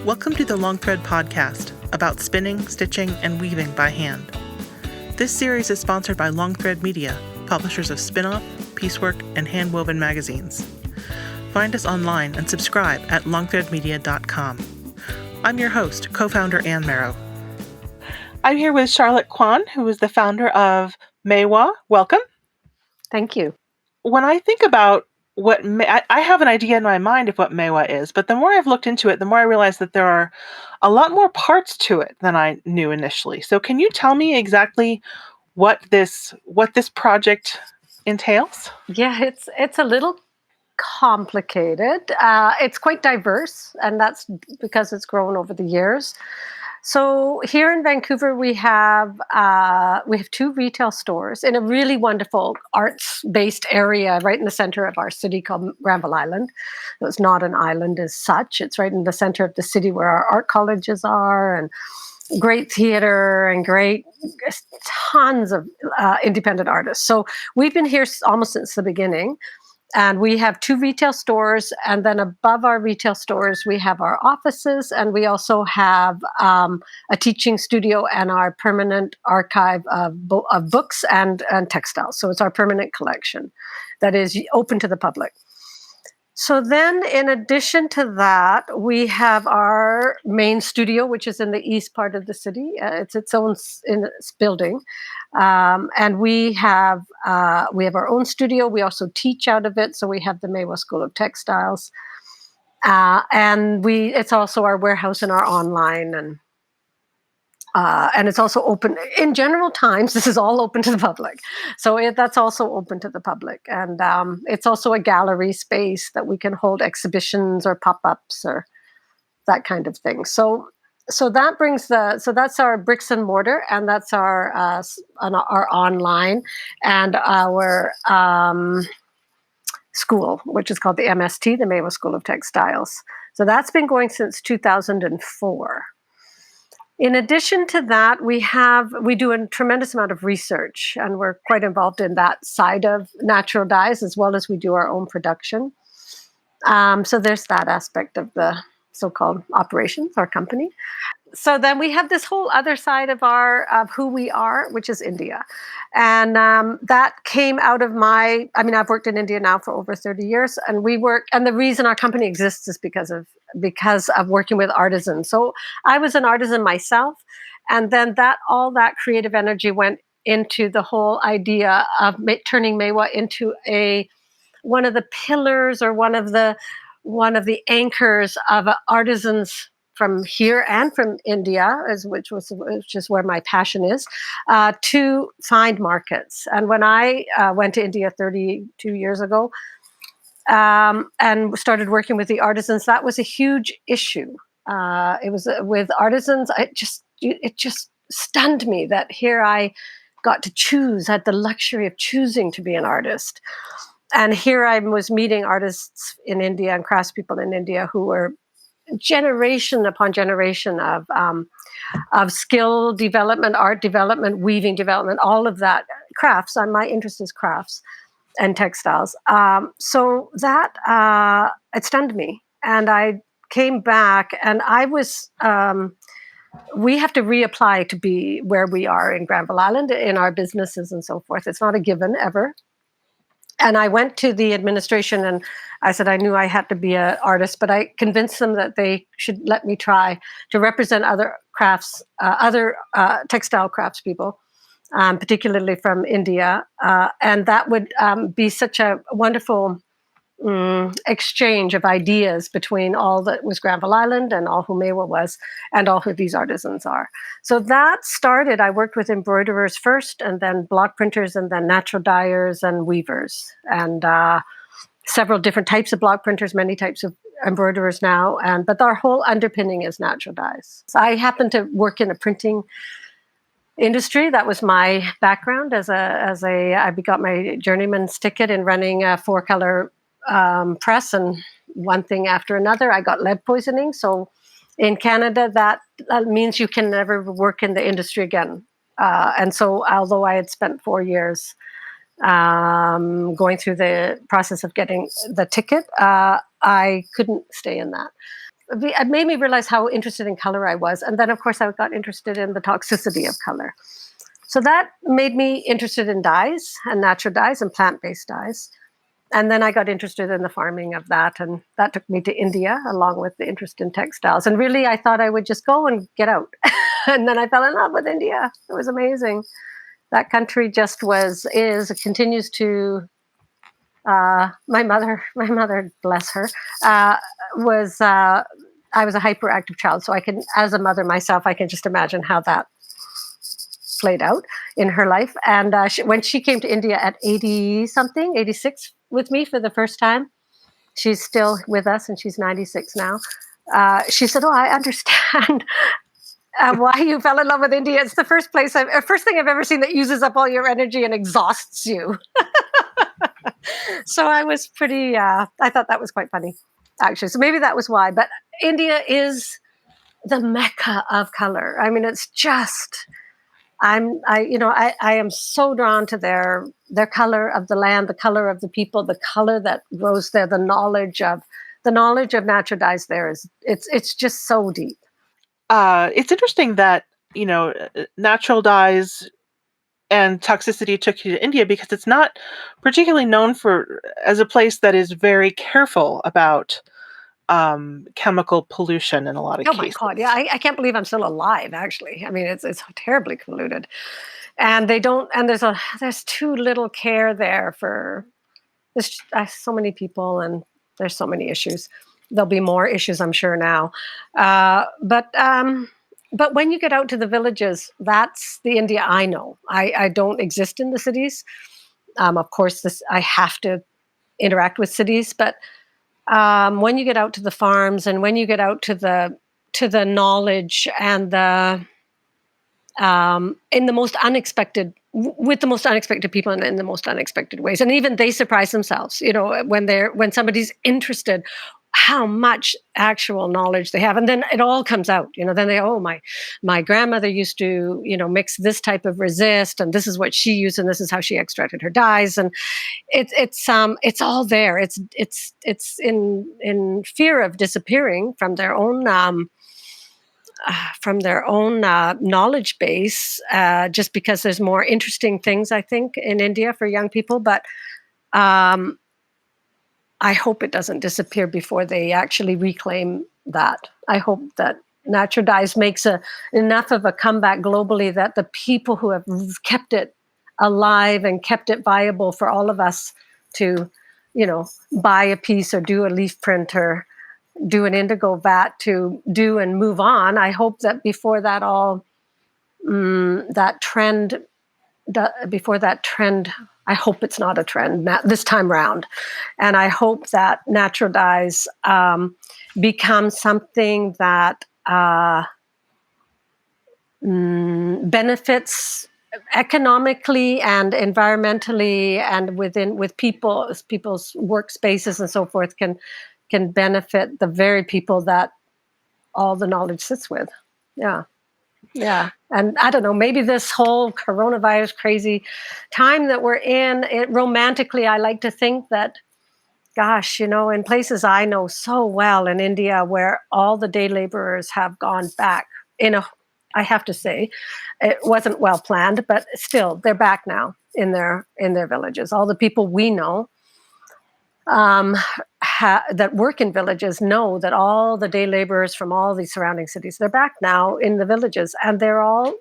Welcome to the Long Thread podcast about spinning, stitching, and weaving by hand. This series is sponsored by Long Thread Media, publishers of Spin-Off, Piecework, and Handwoven magazines. Find us online and subscribe at longthreadmedia.com. I'm your host, co-founder Ann Marrow. I'm here with Charllotte Kwon, who is the founder of Maiwa. Welcome. Thank you. When I think about I have an idea in my mind of what Maiwa is, but the more I've looked into it, the more I realize that there are a lot more parts to it than I knew initially. So can you tell me exactly what this project entails? Yeah, it's a little complicated. It's quite diverse, and that's because it's grown over the years. So here in Vancouver, we have two retail stores in a really wonderful arts-based area right in the center of our city called Granville Island. It's not an island as such. It's right in the center of the city where our art colleges are, and great theater and tons of independent artists. So we've been here almost since the beginning. And we have two retail stores, and then above our retail stores, we have our offices, and we also have a teaching studio and our permanent archive of books and textiles. So it's our permanent collection that is open to the public. So then, in addition to that, we have our main studio, which is in the east part of the city. It's its own building, and we have our own studio. We also teach out of it, so we have the Maiwa School of Textiles, and it's also our warehouse and our online and it's also open in general times. This is all open to the public. So that's also open to the public. And it's also a gallery space that we can hold exhibitions or pop-ups or that kind of thing. So that's our bricks and mortar, and that's our online and our school, which is called the MST, the Maiwa School of Textiles. So that's been going since 2004. In addition to that, we do a tremendous amount of research, and we're quite involved in that side of natural dyes as well as we do our own production. So there's that aspect of the so-called operations, our company. So then we have this whole other side of who we are, which is India. And that came out of I've worked in India now for over 30 years, and the reason our company exists is because of working with artisans. So I was an artisan myself, and then all that creative energy went into the whole idea of turning Maiwa into one of the pillars or one of the anchors of artisans from here and from India, which is where my passion is, to find markets. And when I went to India 32 years ago and started working with the artisans, that was a huge issue. It was with artisans. It just stunned me that here I got to choose, had the luxury of choosing to be an artist. And here I was meeting artists in India and craftspeople in India who were generation upon generation of skill development, art development, weaving development, all of that, crafts. My interest is crafts and textiles. So that it stunned me, and I came back, and I was. We have to reapply to be where we are in Granville Island in our businesses and so forth. It's not a given ever. And I went to the administration and I said I knew I had to be an artist, but I convinced them that they should let me try to represent other crafts, other textile craftspeople, particularly from India. And that would be such a wonderful exchange of ideas between all that was Granville Island and all who Maiwa was and all who these artisans are. So that started, I worked with embroiderers first, and then block printers, and then natural dyers and weavers, and several different types of block printers, many types of embroiderers now, but our whole underpinning is natural dyes. So I happen to work in a printing industry. That was my background I got my journeyman's ticket in running a 4-color press, and one thing after another, I got lead poisoning. So in Canada, that means you can never work in the industry again. And so although I had spent 4 years going through the process of getting the ticket, I couldn't stay in that. it made me realize how interested in color I was. And then, of course, I got interested in the toxicity of color. So that made me interested in dyes and natural dyes and plant-based dyes. And then I got interested in the farming of that. And that took me to India, along with the interest in textiles. And really, I thought I would just go and get out. And then I fell in love with India. It was amazing. That country just continues to, my mother, bless her, was, I was a hyperactive child. So I can, as a mother myself, I can just imagine how that played out in her life. And when she came to India at 80 something, 86 with me for the first time, she's still with us and she's 96 now. She said, "Oh, I understand why you fell in love with India. It's the first thing I've ever seen that uses up all your energy and exhausts you." So I was I thought that was quite funny, actually. So maybe that was why. But India is the mecca of color. I mean, it's just, I am so drawn to their color of the land, the color of the people, the color that grows there, the knowledge of natural dyes there it's just so deep. It's interesting that, natural dyes and toxicity took you to India, because it's not particularly known as a place that is very careful about chemical pollution in a lot of Oh my cases. God! Yeah, I can't believe I'm still alive. Actually, I mean, it's terribly polluted, and they don't. And there's too little care there for there's so many people, and there's so many issues. There'll be more issues, I'm sure now, but when you get out to the villages, that's the India I know. I don't exist in the cities. Of course, I have to interact with cities, but when you get out to the farms and when you get out to the knowledge and in the most unexpected, with the most unexpected people and in the most unexpected ways, and even they surprise themselves, when somebody's interested, how much actual knowledge they have, and then it all comes out. Then my grandmother used to mix this type of resist, and this is what she used, and this is how she extracted her dyes, and it's all there. It's in fear of disappearing from their own knowledge base, just because there's more interesting things, I think, in India for young people. But I hope it doesn't disappear before they actually reclaim that. I hope that natural dyes makes enough of a comeback globally that the people who have kept it alive and kept it viable for all of us to, buy a piece or do a leaf print or do an indigo vat to do and move on. I hope that before that trend, I hope it's not a trend this time round. And I hope that natural dyes become something that benefits economically and environmentally, and with people's workspaces and so forth, can benefit the very people that all the knowledge sits with. Yeah. And I don't know, maybe this whole coronavirus crazy time that we're in, romantically, I like to think that, gosh, in places I know so well in India, where all the day laborers have gone back I have to say, it wasn't well planned, but still, they're back now in their villages. All the people we know that work in villages know that all the day laborers from all these surrounding cities, they're back now in the villages, and they're all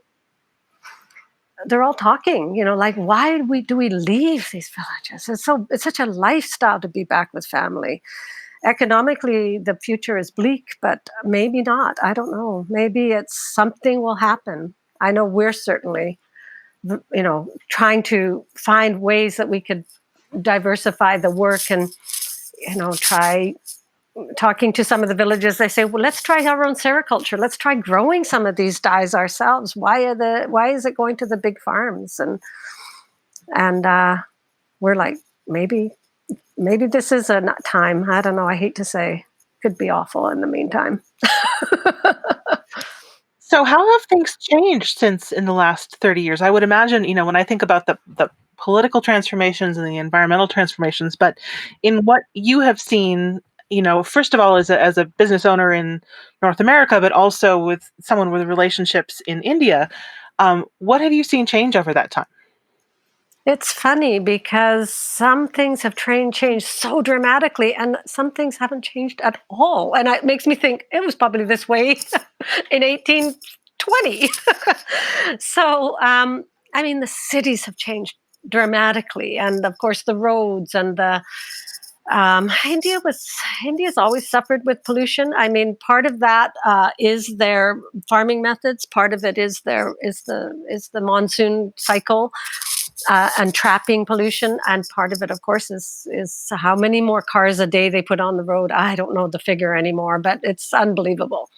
talking, like, why do we leave these villages? It's such a lifestyle to be back with family. Economically, the future is bleak, but maybe not. I don't know. Maybe something will happen. I know we're certainly, trying to find ways that we could diversify the work and, try talking to some of the villages. They say, well, let's try our own sericulture. Let's try growing some of these dyes ourselves. Why is it going to the big farms? And we're like, maybe this is a time. I don't know. I hate to say, could be awful in the meantime. So how have things changed since in the last 30 years? I would imagine, when I think about the political transformations and the environmental transformations, but in what you have seen first of all, as a business owner in North America, but also with someone with relationships in India, what have you seen change over that time? It's funny because some things have changed so dramatically, and some things haven't changed at all. And it makes me think it was probably this way in 1820. So, I mean, the cities have changed dramatically, and of course, the roads and the India was India's always suffered with pollution. I mean, part of that is their farming methods. Part of it is the monsoon cycle and trapping pollution. And part of it, of course, is how many more cars a day they put on the road. I don't know the figure anymore, but it's unbelievable.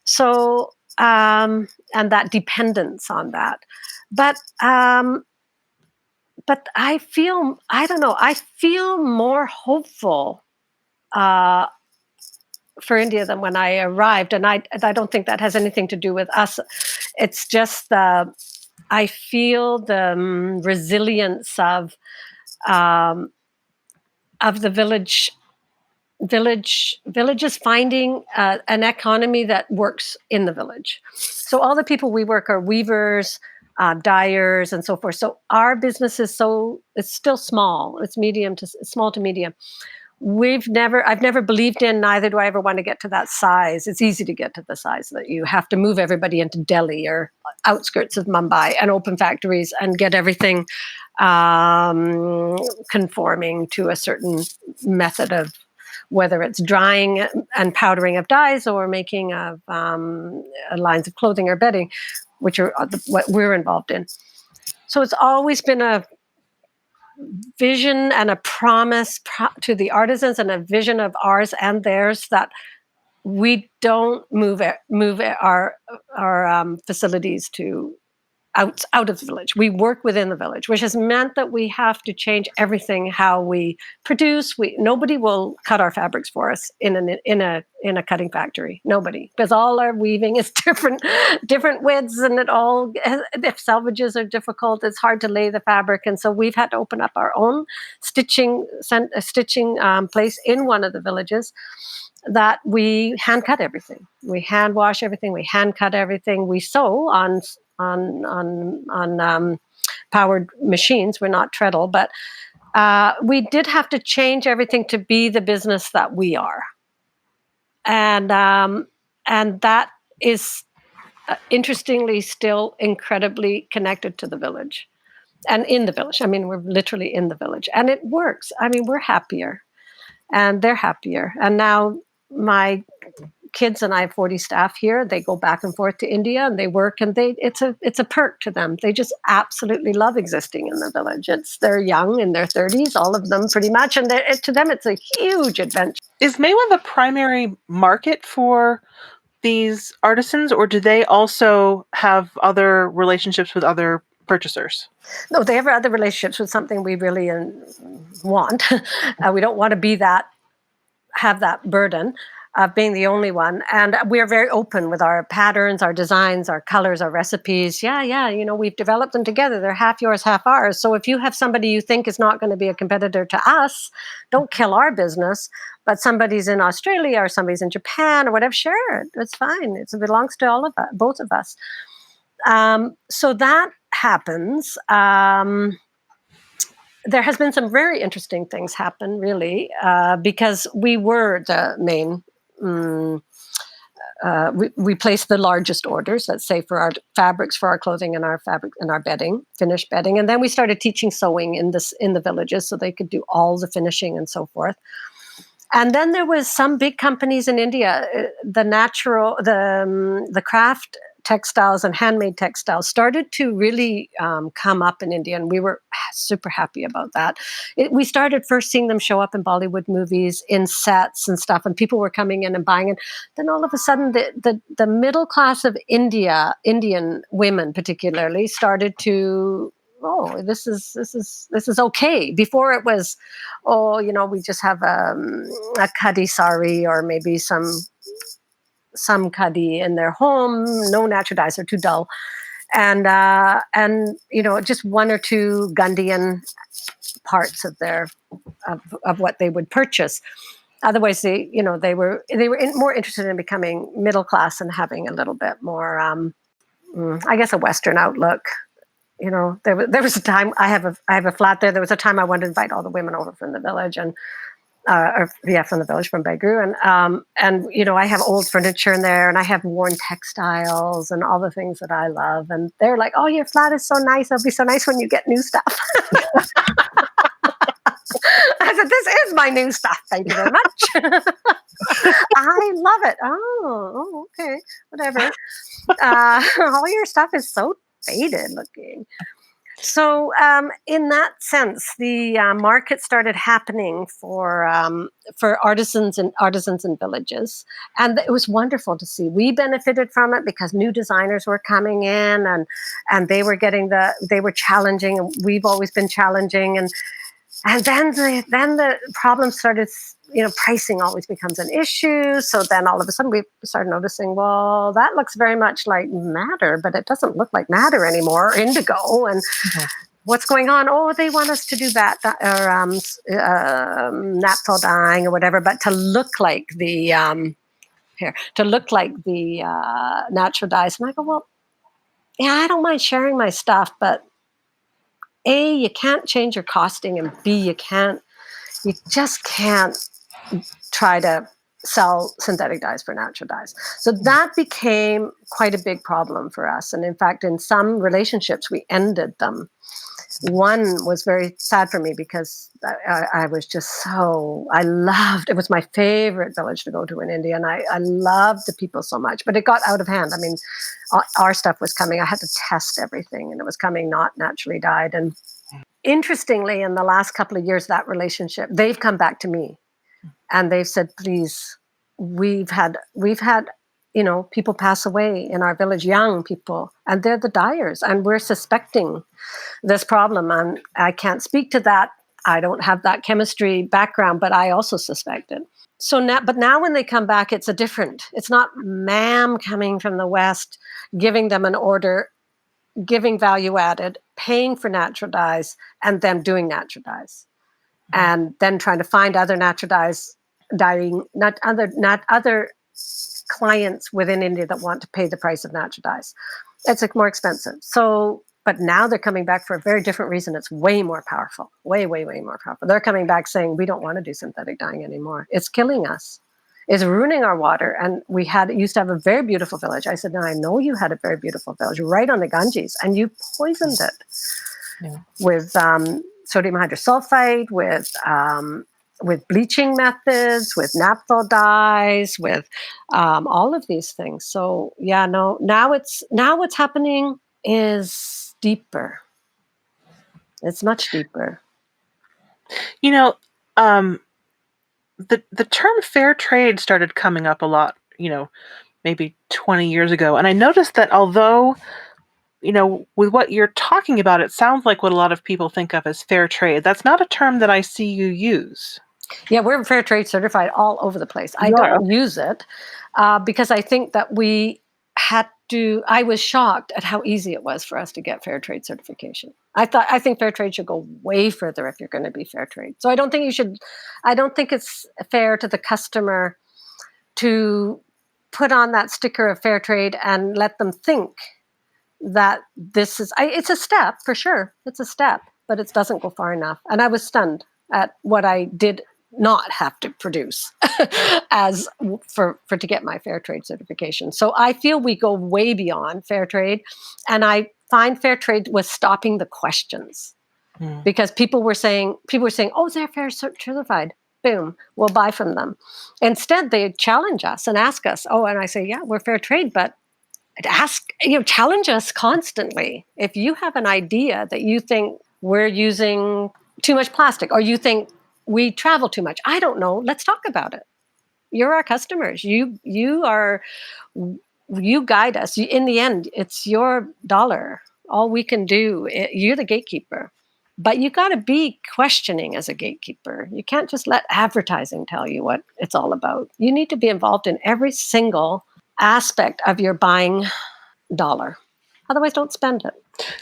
So, and that dependence on that. But I don't know, I feel more hopeful uh, for India than when I arrived, and I don't think that has anything to do with us. It's just I feel the resilience um, of the villages finding an economy that works in the village. So all the people we work are weavers, dyers, and so forth. So our business it's still small. It's small to medium. I've never believed in, neither do I ever want to get to that size. It's easy to get to the size that you have to move everybody into Delhi or outskirts of Mumbai and open factories and get everything conforming to a certain method of whether it's drying and powdering of dyes or making of lines of clothing or bedding, which are what we're involved in. So it's always been a vision and a promise to the artisans and a vision of ours and theirs that we don't move our facilities to out of the village. We work within the village, which has meant that we have to change everything how we produce. Nobody will cut our fabrics for us in a cutting factory. Nobody, because all our weaving is different widths, and if salvages are difficult, it's hard to lay the fabric, and so we've had to open up our own stitching place in one of the villages. That we hand cut everything, we hand wash everything, we hand cut everything, we sew on powered machines. We're not treadle, but we did have to change everything to be the business that we are, and that is interestingly still incredibly connected to the village and in the village. I mean, we're literally in the village, and it works. I mean, we're happier, and they're happier, and now my kids and I have 40 staff here. They go back and forth to India and they work, and it's a perk to them. They just absolutely love existing in the village. They're young, in their 30s, all of them pretty much, and to them it's a huge adventure. Is Maiwa the primary market for these artisans, or do they also have other relationships with other purchasers? No, they have other relationships with something we really want. We don't want to have that burden of being the only one. And we are very open with our patterns, our designs, our colors, our recipes. Yeah, we've developed them together. They're half yours, half ours. So if you have somebody you think is not going to be a competitor to us, don't kill our business. But somebody's in Australia or somebody's in Japan or whatever, share it. It's fine. It belongs to all of us, both of us. So that happens. There has been some very interesting things happen, really, because we were the main. We placed the largest orders, let's say, for our fabrics, for our clothing, and our fabric and our bedding, finished bedding, and then we started teaching sewing in the villages, so they could do all the finishing and so forth. And then there was some big companies in India, the craft textiles and handmade textiles started to really come up in India, and we were super happy about that. We started first seeing them show up in Bollywood movies, in sets and stuff, and people were coming in and buying it. Then all of a sudden, the middle class of Indian women particularly, started to, oh, this is okay. Before it was, we just have a khadi sari or maybe some khadi in their home, no natural dyes, are too dull, and just one or two Gundian parts of what they would purchase. Otherwise, they were more interested in becoming middle class and having a little bit more, I guess, a Western outlook. There was a time I have a flat there. There was a time I wanted to invite all the women over from the village and from the village, from Baigru, and I have old furniture in there, and I have worn textiles and all the things that I love, and they're like, "Oh, your flat is so nice. It'll be so nice when you get new stuff." I said, "This is my new stuff. Thank you very much. I love it." Oh, okay, whatever. All your stuff is so faded looking. So, in that sense, the market started happening for artisans and villages, and it was wonderful to see. We benefited from it because new designers were coming in, and they were challenging, and we've always been challenging, and then the problem started. Pricing always becomes an issue. So then all of a sudden we started noticing, well, that looks very much like madder, but it doesn't look like madder anymore, indigo. And what's going on? Oh, they want us to do that, or naphtha dyeing or whatever, but to look like the natural dyes. And I go, well, yeah, I don't mind sharing my stuff, but A, you can't change your costing, and B, you just can't try to sell synthetic dyes for natural dyes. So that became quite a big problem for us. And in fact, in some relationships, we ended them. One was very sad for me because I was just it was my favorite village to go to in India. And I loved the people so much, but it got out of hand. I mean, our stuff was coming. I had to test everything, and it was coming not naturally dyed. And interestingly, in the last couple of years, that relationship, they've come back to me. And they've said, please, we've had people pass away in our village, young people, and they're the dyers, and we're suspecting this problem. And I can't speak to that. I don't have that chemistry background, but I also suspect it. So now when they come back, it's not ma'am coming from the West, giving them an order, giving value added, paying for natural dyes, and them doing natural dyes. And then trying to find other natural dyes, not other clients within India that want to pay the price of natural dyes. It's more expensive. So, but now they're coming back for a very different reason. It's way more powerful, way, way, way more powerful. They're coming back saying, we don't want to do synthetic dyeing anymore. It's killing us. It's ruining our water. And we used to have a very beautiful village. I said, no, I know you had a very beautiful village right on the Ganges, and you poisoned it with sodium hydrosulfide, with bleaching methods, with naphtha dyes, with all of these things. So now what's happening is deeper. It's much deeper. The term fair trade started coming up a lot, maybe 20 years ago. And I noticed that although with what you're talking about, it sounds like what a lot of people think of as fair trade. That's not a term that I see you use. Yeah, we're fair trade certified all over the place. I don't use it because I think that I was shocked at how easy it was for us to get fair trade certification. I think fair trade should go way further if you're going to be fair trade. So I don't think it's fair to the customer to put on that sticker of fair trade and let them think that it's a step for sure. It's a step, but it doesn't go far enough. And I was stunned at what I did not have to produce to get my fair trade certification. So I feel we go way beyond fair trade, and I find fair trade was stopping the questions because people were saying, "Oh, they're fair certified." Boom, we'll buy from them. Instead, they challenge us and ask us. Oh, and I say, "Yeah, we're fair trade, but." Challenge us constantly. If you have an idea that you think we're using too much plastic, or you think we travel too much, I don't know. Let's talk about it. You're our customers. You guide us. In the end, it's your dollar. All we can do. You're the gatekeeper, but you got to be questioning as a gatekeeper. You can't just let advertising tell you what it's all about. You need to be involved in every single aspect of your buying dollar. Otherwise, don't spend it.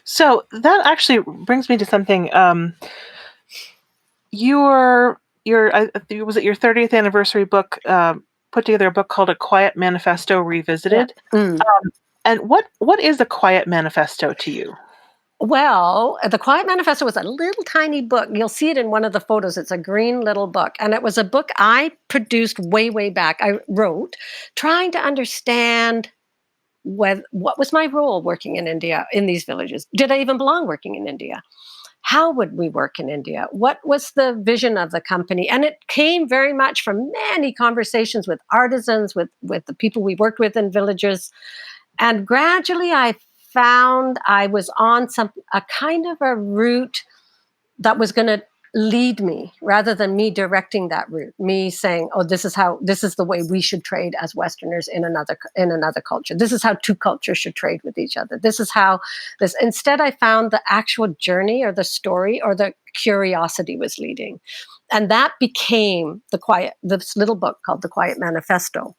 So that actually brings me to something. Your was it your 30th anniversary book, put together a book called A Quiet Manifesto Yeah. Revisited. Mm. And what is a quiet manifesto to you? Well, the Quiet Manifesto was a little tiny book. You'll see it in one of the photos. It's a green little book. And it was a book I produced way, way back. I wrote trying to understand what was my role working in India, in these villages. Did I even belong working in India? How would we work in India? What was the vision of the company? And it came very much from many conversations with artisans, with the people we worked with in villages. And gradually I found I was on a kind of a route that was going to lead me rather than me directing that route, me saying, oh, this is the way we should trade as Westerners in another culture. This is how two cultures should trade with each other. This is how this. Instead, I found the actual journey or the story or the curiosity was leading. And that became this little book called The Quiet Manifesto.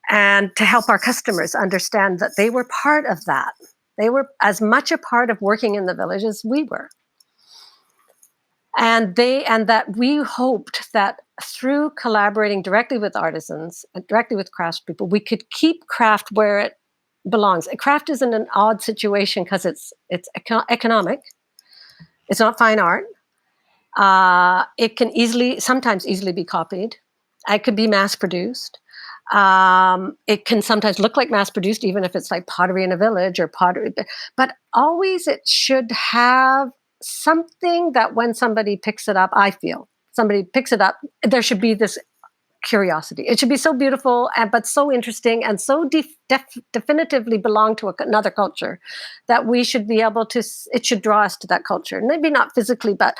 And to help our customers understand that they were part of that. They were as much a part of working in the village as we were. And that we hoped that through collaborating directly with artisans and directly with craftspeople, we could keep craft where it belongs. Craft is in an odd situation because it's economic. It's not fine art. It can sometimes easily be copied. It could be mass produced. It can sometimes look like mass produced, even if it's like pottery in a village or pottery. But always it should have something that when somebody picks it up, there should be this curiosity. It should be so beautiful, but so interesting and so definitively belong to another culture that we should be able to, it should draw us to that culture. Maybe not physically, but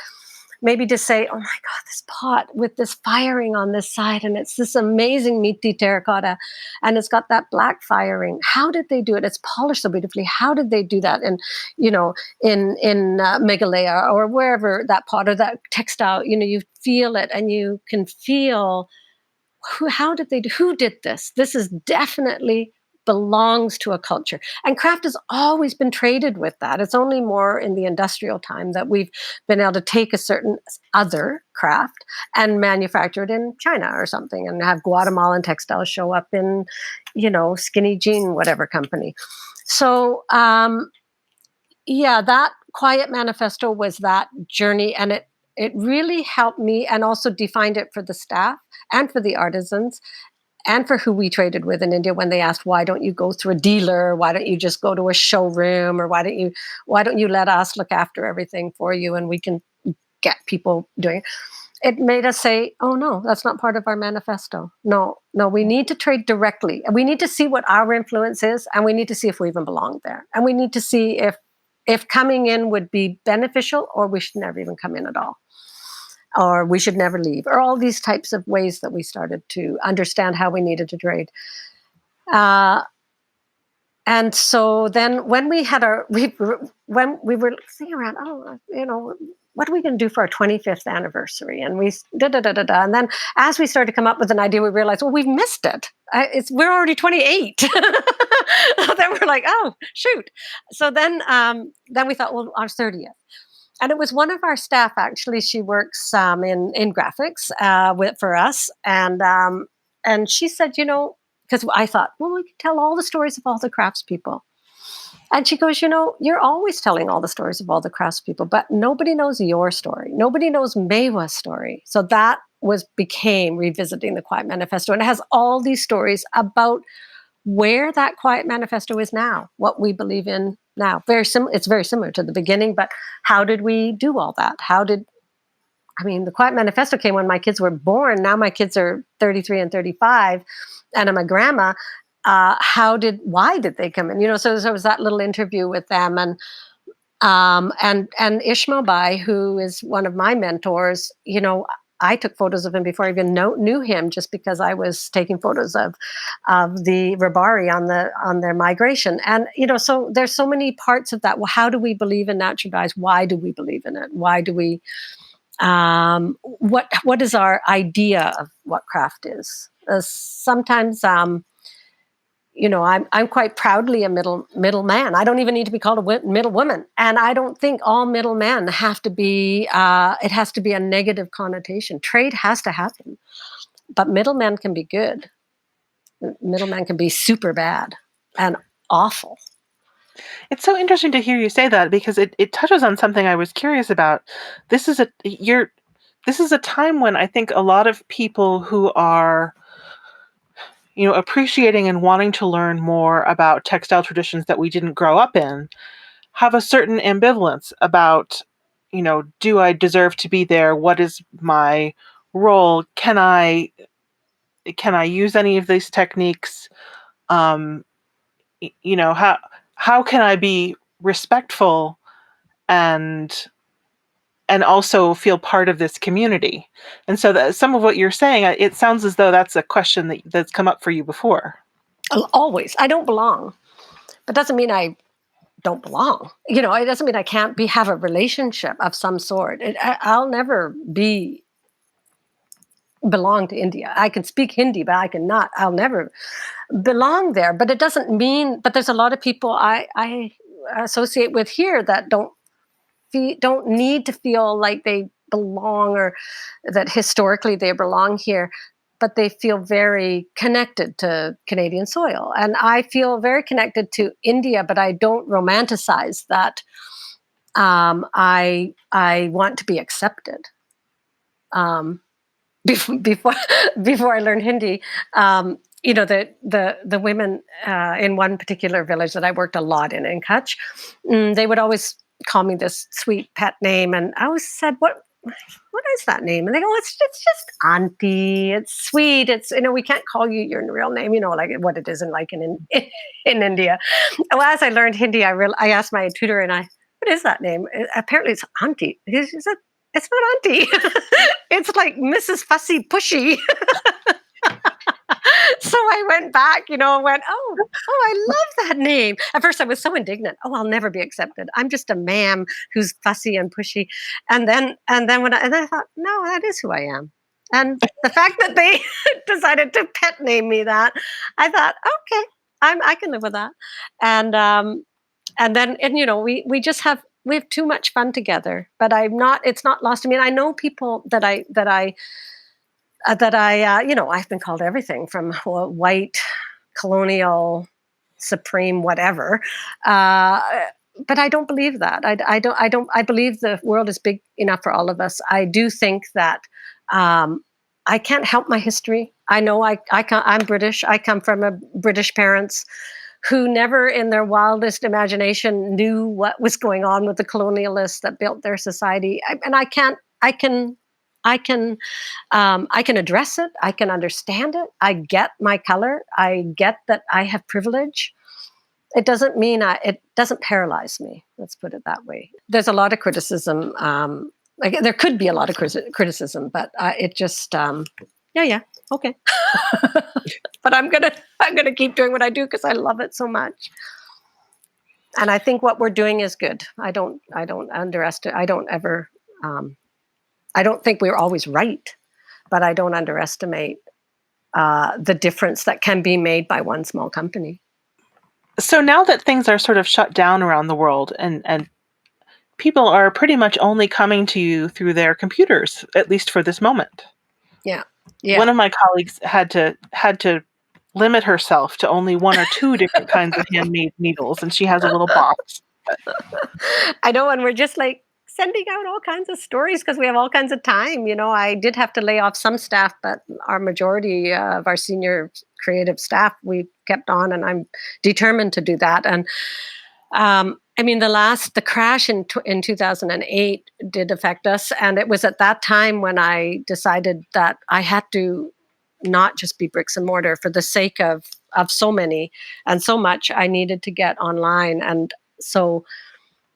maybe to say, oh my God, this pot with this firing on this side, and it's this amazing Miti terracotta, and it's got that black firing. How did they do it? It's polished so beautifully. How did they do that? And in Meghalaya or wherever that pot or that textile, you feel it, and you can feel who did this? This is definitely belongs to a culture. And craft has always been traded with that. It's only more in the industrial time that we've been able to take a certain other craft and manufacture it in China or something and have Guatemalan textiles show up in, Skinny Jean, whatever company. So, that Quiet Manifesto was that journey, and it really helped me and also defined it for the staff and for the artisans and for who we traded with in India when they asked, why don't you go through a dealer? Why don't you just go to a showroom? Or why don't you let us look after everything for you and we can get people doing it? It made us say, oh no, that's not part of our manifesto. No, we need to trade directly. And we need to see what our influence is, and we need to see if we even belong there. And we need to see if coming in would be beneficial, or we should never even come in at all, or we should never leave, or all these types of ways that we started to understand how we needed to trade. And so then when we were sitting around, what are we going to do for our 25th anniversary? And we And then as we started to come up with an idea, we realized, well, we've missed it. We're already 28. Then we're like, oh, shoot. So then we thought, well, our 30th. And it was one of our staff, actually. She works in graphics for us. And she said, because I thought, well, we could tell all the stories of all the craftspeople. And she goes, you're always telling all the stories of all the craftspeople, but nobody knows your story. Nobody knows Maiwa's story. So that became Revisiting the Quiet Manifesto. And it has all these stories about where that Quiet Manifesto is now, what we believe in now. It's very similar to the beginning, but how did we do all that? The Quiet Manifesto came when my kids were born. Now my kids are 33 and 35, and I'm a grandma. Why did they come in? So there was that little interview with them, and Ishmael Bai, who is one of my mentors. I took photos of him before I even knew him, just because I was taking photos of the Rabari on their migration. And so there's so many parts of that. Well, how do we believe in natural dyes? Why do we believe in it? Why do we? What is our idea of what craft is? Sometimes, I'm quite proudly a middle man. I don't even need to be called a middle woman, and I don't think all middle men have to be. It has to be a negative connotation. Trade has to happen, but middlemen can be good. Middlemen can be super bad and awful. It's so interesting to hear you say that, because it touches on something I was curious about. This is a time when I think a lot of people who are, appreciating and wanting to learn more about textile traditions that we didn't grow up in, have a certain ambivalence about, do I deserve to be there? What is my role? Can I use any of these techniques? Um, how can I be respectful and also feel part of this community? And so that some of what you're saying, it sounds as though that's a question that's come up for you before. Always, I don't belong, but doesn't mean I don't belong. It doesn't mean I can't have a relationship of some sort. I'll never belong to India. I can speak Hindi, but I'll never belong there. But it doesn't mean, but there's a lot of people I associate with here that don't need to feel like they belong, or that historically they belong here, but they feel very connected to Canadian soil. And I feel very connected to India, but I don't romanticize that. I want to be accepted. Before I learned Hindi, the women in one particular village that I worked a lot in Kutch, they would always call me this sweet pet name, and I always said, "What is that name?" And they go, "It's just Auntie. It's sweet. It's we can't call you your real name. Like what it is in India." Well, as I learned Hindi, I asked my tutor, and what is that name? Apparently, it's Auntie. He said, "It's not Auntie. It's like Mrs. Fussy Pushy." So I went back, and went, oh, I love that name. At first I was so indignant. Oh, I'll never be accepted. I'm just a ma'am who's fussy and pushy. And then I thought, no, that is who I am. And the fact that they decided to pet name me that, I thought, okay, I can live with that. And then we just have too much fun together. But it's not lost to me. And I know people that I've been called everything from white, colonial, supreme, whatever. But I don't believe that. I believe the world is big enough for all of us. I do think that I can't help my history. I know I'm British. I come from British parents who never in their wildest imagination knew what was going on with the colonialists that built their society. I can address it. I can understand it. I get my color. I get that I have privilege. It doesn't mean it doesn't paralyze me. Let's put it that way. There's a lot of criticism. There could be a lot of criticism, but it just, yeah, okay. But I'm gonna keep doing what I do because I love it so much. And I think what we're doing is good. I don't underestimate. I don't ever. I don't think we're always right, but I don't underestimate the difference that can be made by one small company. So now that things are sort of shut down around the world, and people are pretty much only coming to you through their computers, at least for this moment. Yeah. One of my colleagues had to limit herself to only one or two different kinds of handmade needles, and she has a little box. I know, and we're just like sending out all kinds of stories because we have all kinds of time. I did have to lay off some staff, but our majority of our senior creative staff we kept on, and I'm determined to do that. And the crash in 2008 did affect us, and it was at that time when I decided that I had to not just be bricks and mortar for the sake of so many and so much. I needed to get online, and so.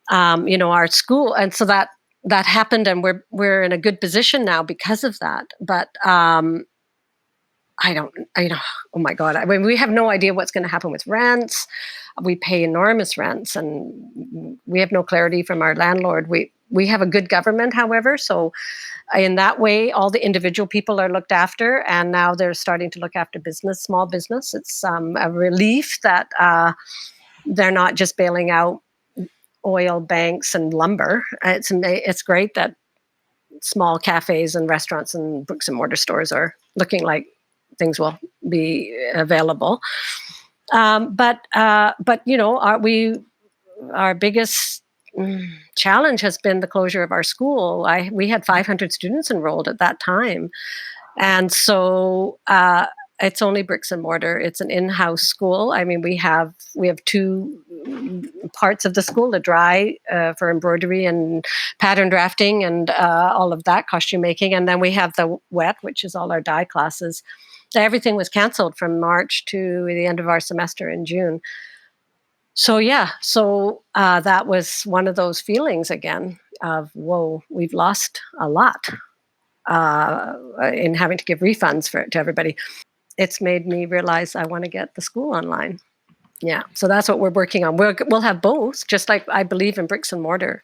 Our school, and so that happened, and we're in a good position now because of that. But oh my God, we have no idea what's going to happen with rents. We pay enormous rents, and we have no clarity from our landlord. We have a good government, however, so in that way, all the individual people are looked after, and now they're starting to look after small business. It's a relief that they're not just bailing out oil, banks, and lumber. It's great that small cafes and restaurants and bricks and mortar stores are looking like things will be available. But our biggest challenge has been the closure of our school. We had 500 students enrolled at that time, and so it's only bricks and mortar. It's an in-house school. I mean, we have 2 parts of the school: the dry for embroidery and pattern drafting and all of that, costume making, and then we have the wet, which is all our dye classes. Everything was canceled from March to the end of our semester in June. So that was one of those feelings again of, whoa, we've lost a lot in having to give refunds to everybody. It's made me realize I want to get the school online. Yeah, so that's what we're working on. We'll have both, just like I believe in bricks and mortar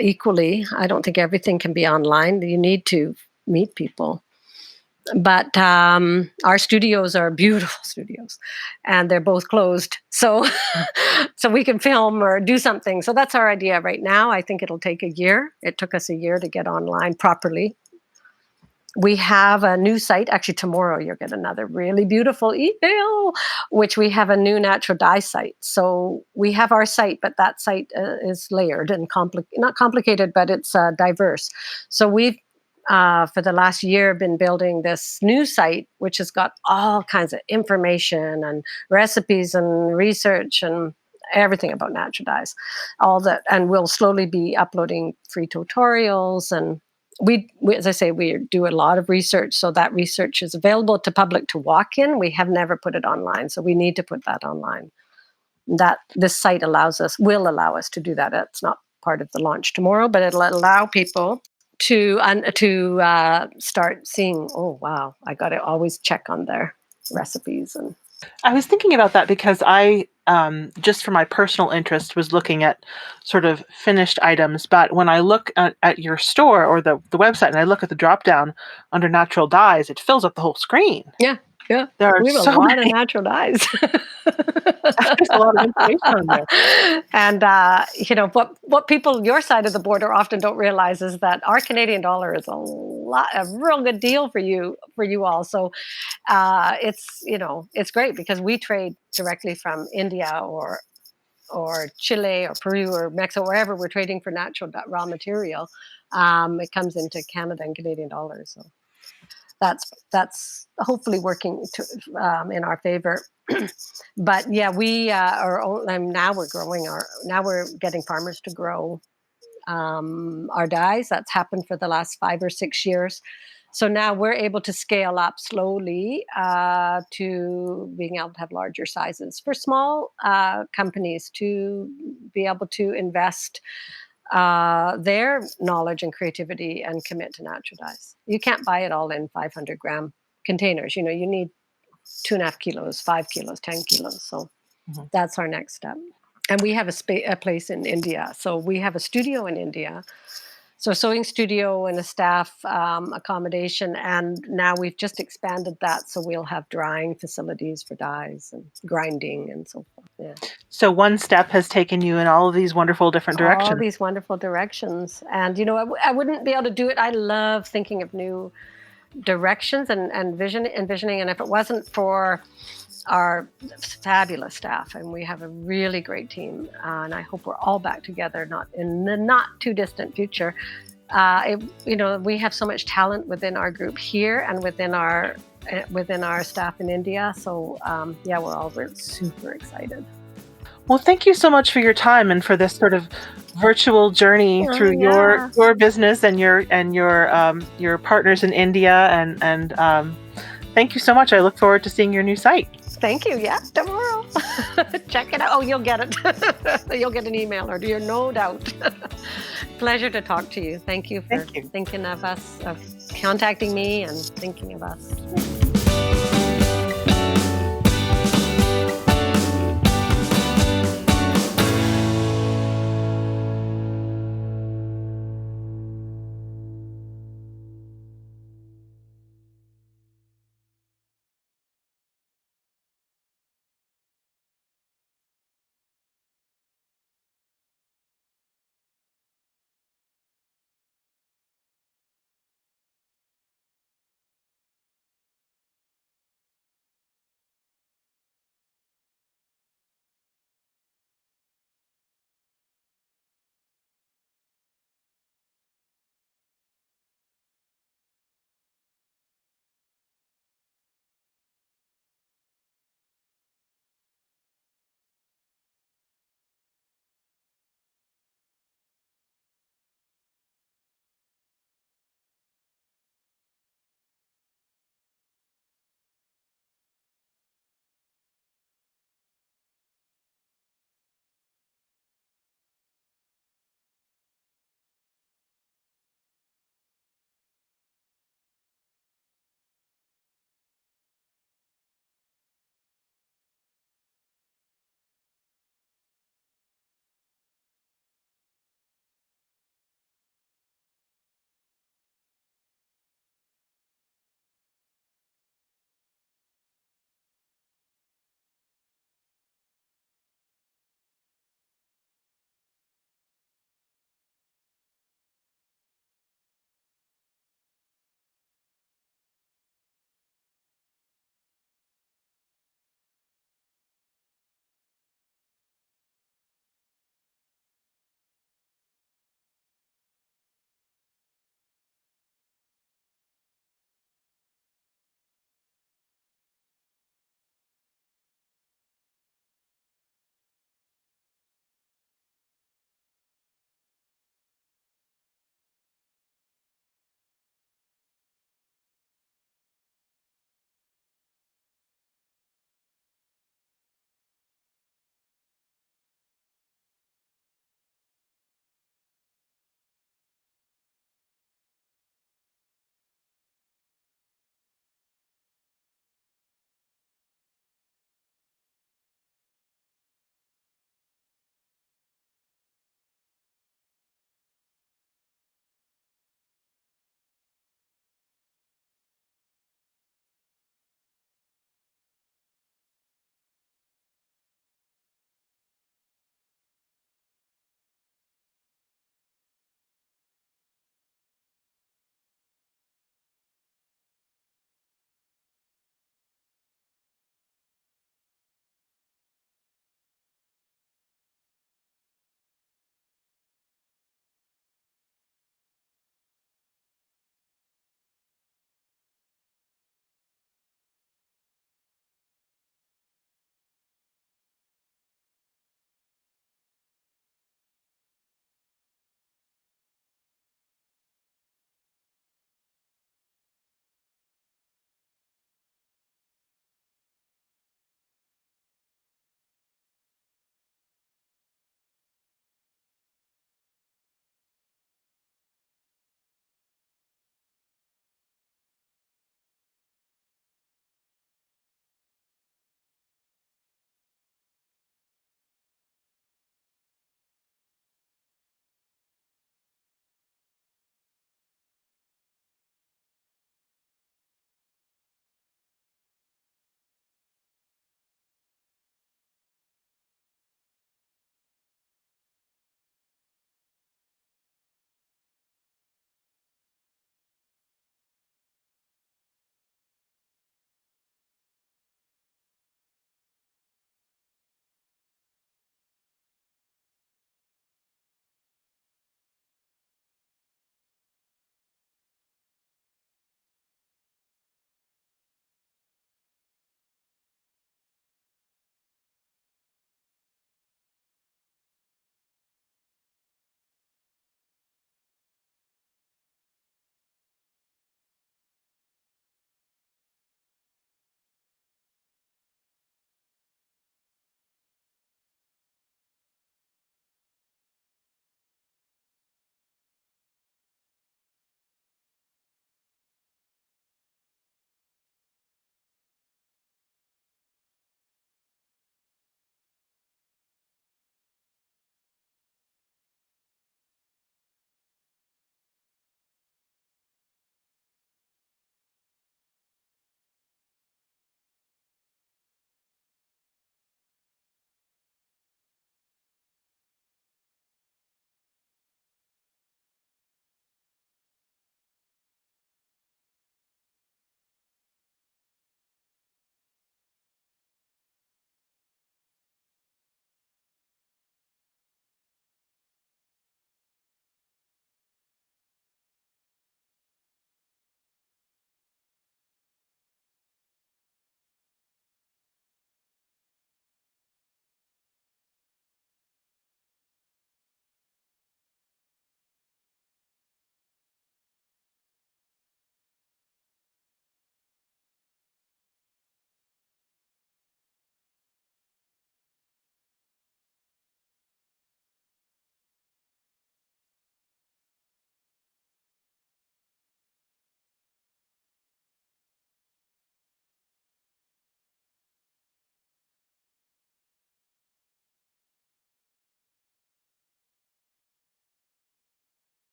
equally. I don't think everything can be online. You need to meet people. But our studios are beautiful studios, and they're both closed. So we can film or do something. So that's our idea right now. I think it'll take a year. It took us a year to get online properly. We have a new site. Actually, tomorrow you'll get another really beautiful email, which we have a new natural dye site. So we have our site, but that site is layered and not complicated, but it's diverse. So we've for the last year been building this new site, which has got all kinds of information and recipes and research and everything about natural dyes, all that. And we'll slowly be uploading free tutorials. And we, as I say, we do a lot of research. So that research is available to public to walk in. We have never put it online. So we need to put that online. That this site will allow us to do that. It's not part of the launch tomorrow, but it'll allow people to start seeing, oh, wow, I got to always check on their recipes. And I was thinking about that because I, just for my personal interest, was looking at sort of finished items. But when I look at your store or the website and I look at the drop down under natural dyes, it fills up the whole screen. Yeah. There are we have a lot of natural dyes. There's a lot of information on there. And what people your side of the border often don't realize is that our Canadian dollar is a real good deal for you all. So it's great because we trade directly from India or Chile or Peru or Mexico, wherever we're trading for natural raw material. It comes into Canada and Canadian dollars. So that's hopefully working in our favor. But yeah, we now we're growing now we're getting farmers to grow our dyes. That's happened for the last 5 or 6 years. So now we're able to scale up slowly to being able to have larger sizes for small companies to be able to invest their knowledge and creativity and commit to natural dyes. You can't buy it all in 500-gram containers. You need 2.5 kilos, 5 kilos, 10 kilos. So that's our next step. And we have a place in India. So we have a studio in India. So sewing studio and a staff accommodation. And now we've just expanded that. So we'll have drying facilities for dyes and grinding and so forth. Yeah. So one step has taken you in all of these wonderful different directions. All these wonderful directions. And, I wouldn't be able to do it. I love thinking of new directions and envisioning. And if it wasn't for our fabulous staff, and we have a really great team, and I hope we're all back together, not in the not too distant future. We have so much talent within our group here and within our staff in India. So we're all super excited. Well, thank you so much for your time and for this sort of virtual journey through your business and your partners in India. And thank you so much. I look forward to seeing your new site. Thank you. Yeah, tomorrow. Check it out. Oh, you'll get it. You'll get an email, or you're no doubt. Pleasure to talk to you. Thank you for thinking of us, of contacting me and thinking of us.